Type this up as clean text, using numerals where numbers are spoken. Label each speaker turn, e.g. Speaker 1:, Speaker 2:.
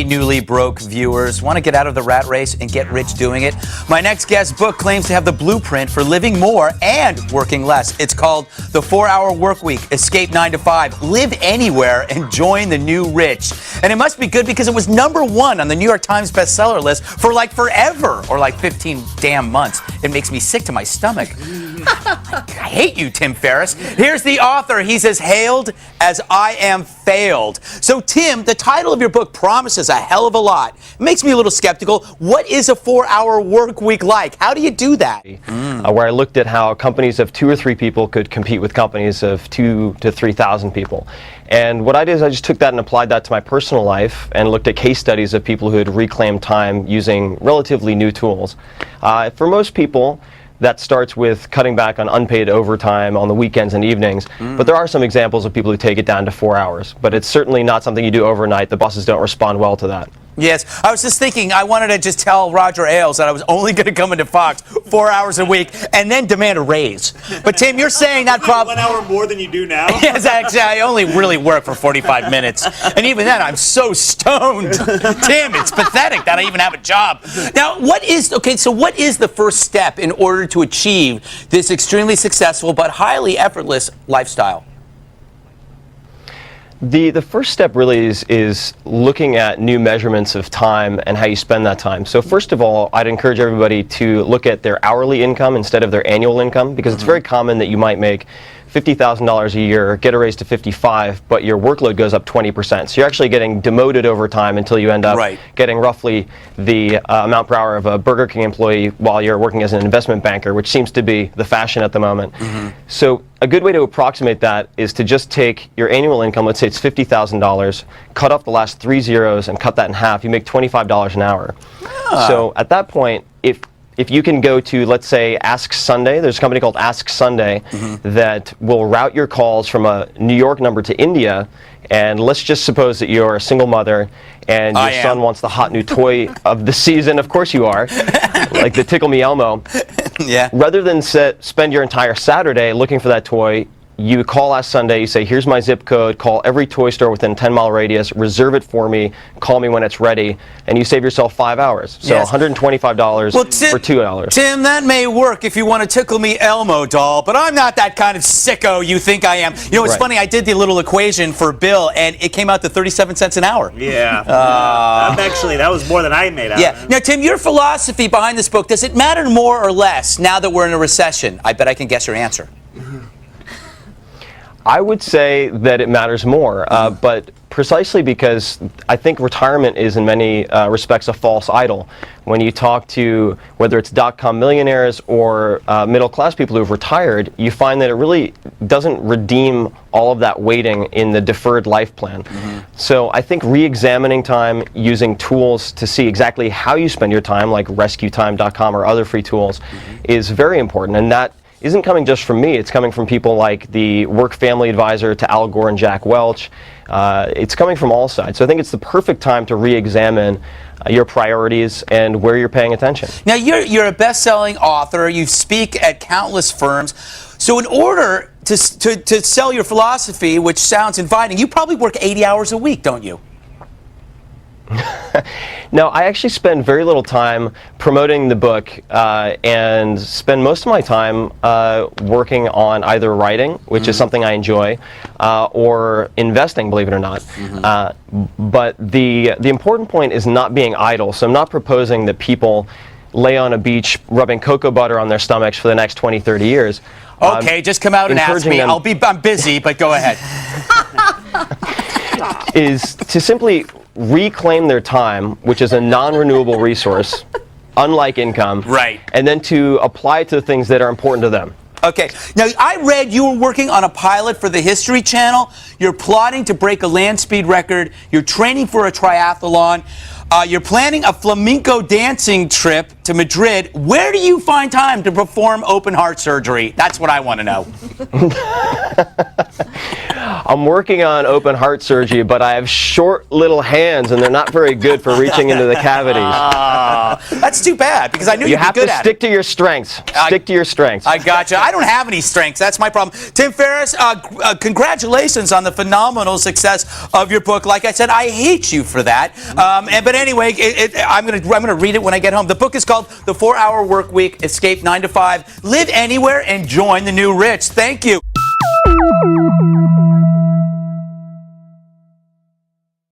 Speaker 1: newly broke viewers. Want to get out of the rat race and get rich doing it? My next guest's book claims to have the blueprint for living more and working less. It's called The 4-Hour Workweek. Escape 9 to 5. Live anywhere and join the new rich. And it must be good because it was #1 on the New York Times bestseller list for like forever, or like 15 damn months. It makes me sick to my stomach. I hate you, Tim Ferriss. Here's the author. He's as hailed as I am failed. So, Tim, the title of your book promises a hell of a lot. It makes me a little skeptical. What is a 4-hour work week like? How do you do that?
Speaker 2: Where I looked at how companies of 2 or 3 people could compete with companies of 2,000 to 3,000 people. And what I did is I just took that and applied that to my personal life and looked at case studies of people who had reclaimed time using relatively new tools. For most people, that starts with cutting back on unpaid overtime on the weekends and evenings. But there are some examples of people who take it down to 4 hours. But it's certainly not something you do overnight. The bosses don't respond well to that.
Speaker 1: Yes, I was just thinking I wanted to just tell Roger Ailes that I was only going to come into Fox 4 hours a week and then demand a raise. But Tim, you're saying that probably
Speaker 3: 1 hour more than you do now?
Speaker 1: Yes, actually, I only really work for 45 minutes. And even then, I'm so stoned. Tim, it's pathetic that I even have a job. Now, what is the first step in order to achieve this extremely successful but highly effortless lifestyle?
Speaker 2: The first step really is looking at new measurements of time and how you spend that time. So first of all, I'd encourage everybody to look at their hourly income instead of their annual income, because it's very common that you might make $50,000 a year, get a raise to 55, but your workload goes up 20%. So you're actually getting demoted over time until you end up getting roughly the amount per hour of a Burger King employee while you're working as an investment banker, which seems to be the fashion at the moment. So a good way to approximate that is to just take your annual income, let's say it's $50,000, cut off the last 3 zeros and cut that in half, you make $25 an hour. So at that point, if you can go to, let's say, Ask Sunday, there's a company called Ask Sunday that will route your calls from a New York number to India, and let's just suppose that you're a single mother and your son wants the hot new toy of the season. Of course you are, like the Tickle Me Elmo.
Speaker 1: Yeah.
Speaker 2: Rather than spend your entire Saturday looking for that toy, you call Ask Sunday, you say, here's my zip code, call every toy store within a 10-mile radius, reserve it for me, call me when it's ready, and you save yourself 5 hours. So $125 for 2 hours.
Speaker 1: Tim, that may work if you want to Tickle Me Elmo doll, but I'm not that kind of sicko you think I am. You know, it's funny, I did the little equation for Bill, and it came out to 37 cents an hour.
Speaker 3: Yeah. That was more than I made out.
Speaker 1: Yeah. Now, Tim, your philosophy behind this book, does it matter more or less now that we're in a recession? I bet I can guess your answer.
Speaker 2: I would say that it matters more, but precisely because I think retirement is in many respects a false idol. When you talk to whether it's .com millionaires or middle-class people who've retired, you find that it really doesn't redeem all of that waiting in the deferred life plan. So I think re-examining time, using tools to see exactly how you spend your time, like rescuetime.com or other free tools, is very important. And that isn't coming just from me. It's coming from people like the work family advisor to Al Gore and Jack Welch. It's coming from all sides. So I think it's the perfect time to re-examine your priorities and where you're paying attention.
Speaker 1: Now, you're a best-selling author. You speak at countless firms. So in order to sell your philosophy, which sounds inviting, you probably work 80 hours a week, don't you?
Speaker 2: No, I actually spend very little time promoting the book and spend most of my time working on either writing, which is something I enjoy, or investing, believe it or not. But the important point is not being idle. So I'm not proposing that people lay on a beach rubbing cocoa butter on their stomachs for the next 20, 30 years.
Speaker 1: Okay, just come out and ask me. I'm busy, but go ahead.
Speaker 2: Is to simply reclaim their time, which is a non-renewable resource, unlike income, and then to apply it to the things that are important to them.
Speaker 1: Okay. Now, I read you were working on a pilot for the History Channel. You're plotting to break a land speed record. You're training for a triathlon. You're planning a flamenco dancing trip to Madrid. Where do you find time to perform open heart surgery? That's what I want to know.
Speaker 2: I'm working on open heart surgery, but I have short little hands, and they're not very good for reaching into the cavities.
Speaker 1: know. That's too bad because I knew you'd be good at it.
Speaker 2: You have to stick to your strengths. Stick to your strengths.
Speaker 1: I gotcha. I don't have any strengths. That's my problem. Tim Ferriss, congratulations on the phenomenal success of your book. Like I said, I hate you for that. But anyway, I'm gonna read it when I get home. The book is called The 4-Hour Work Week: Escape 9 to 5, Live Anywhere, and Join the New Rich. Thank you.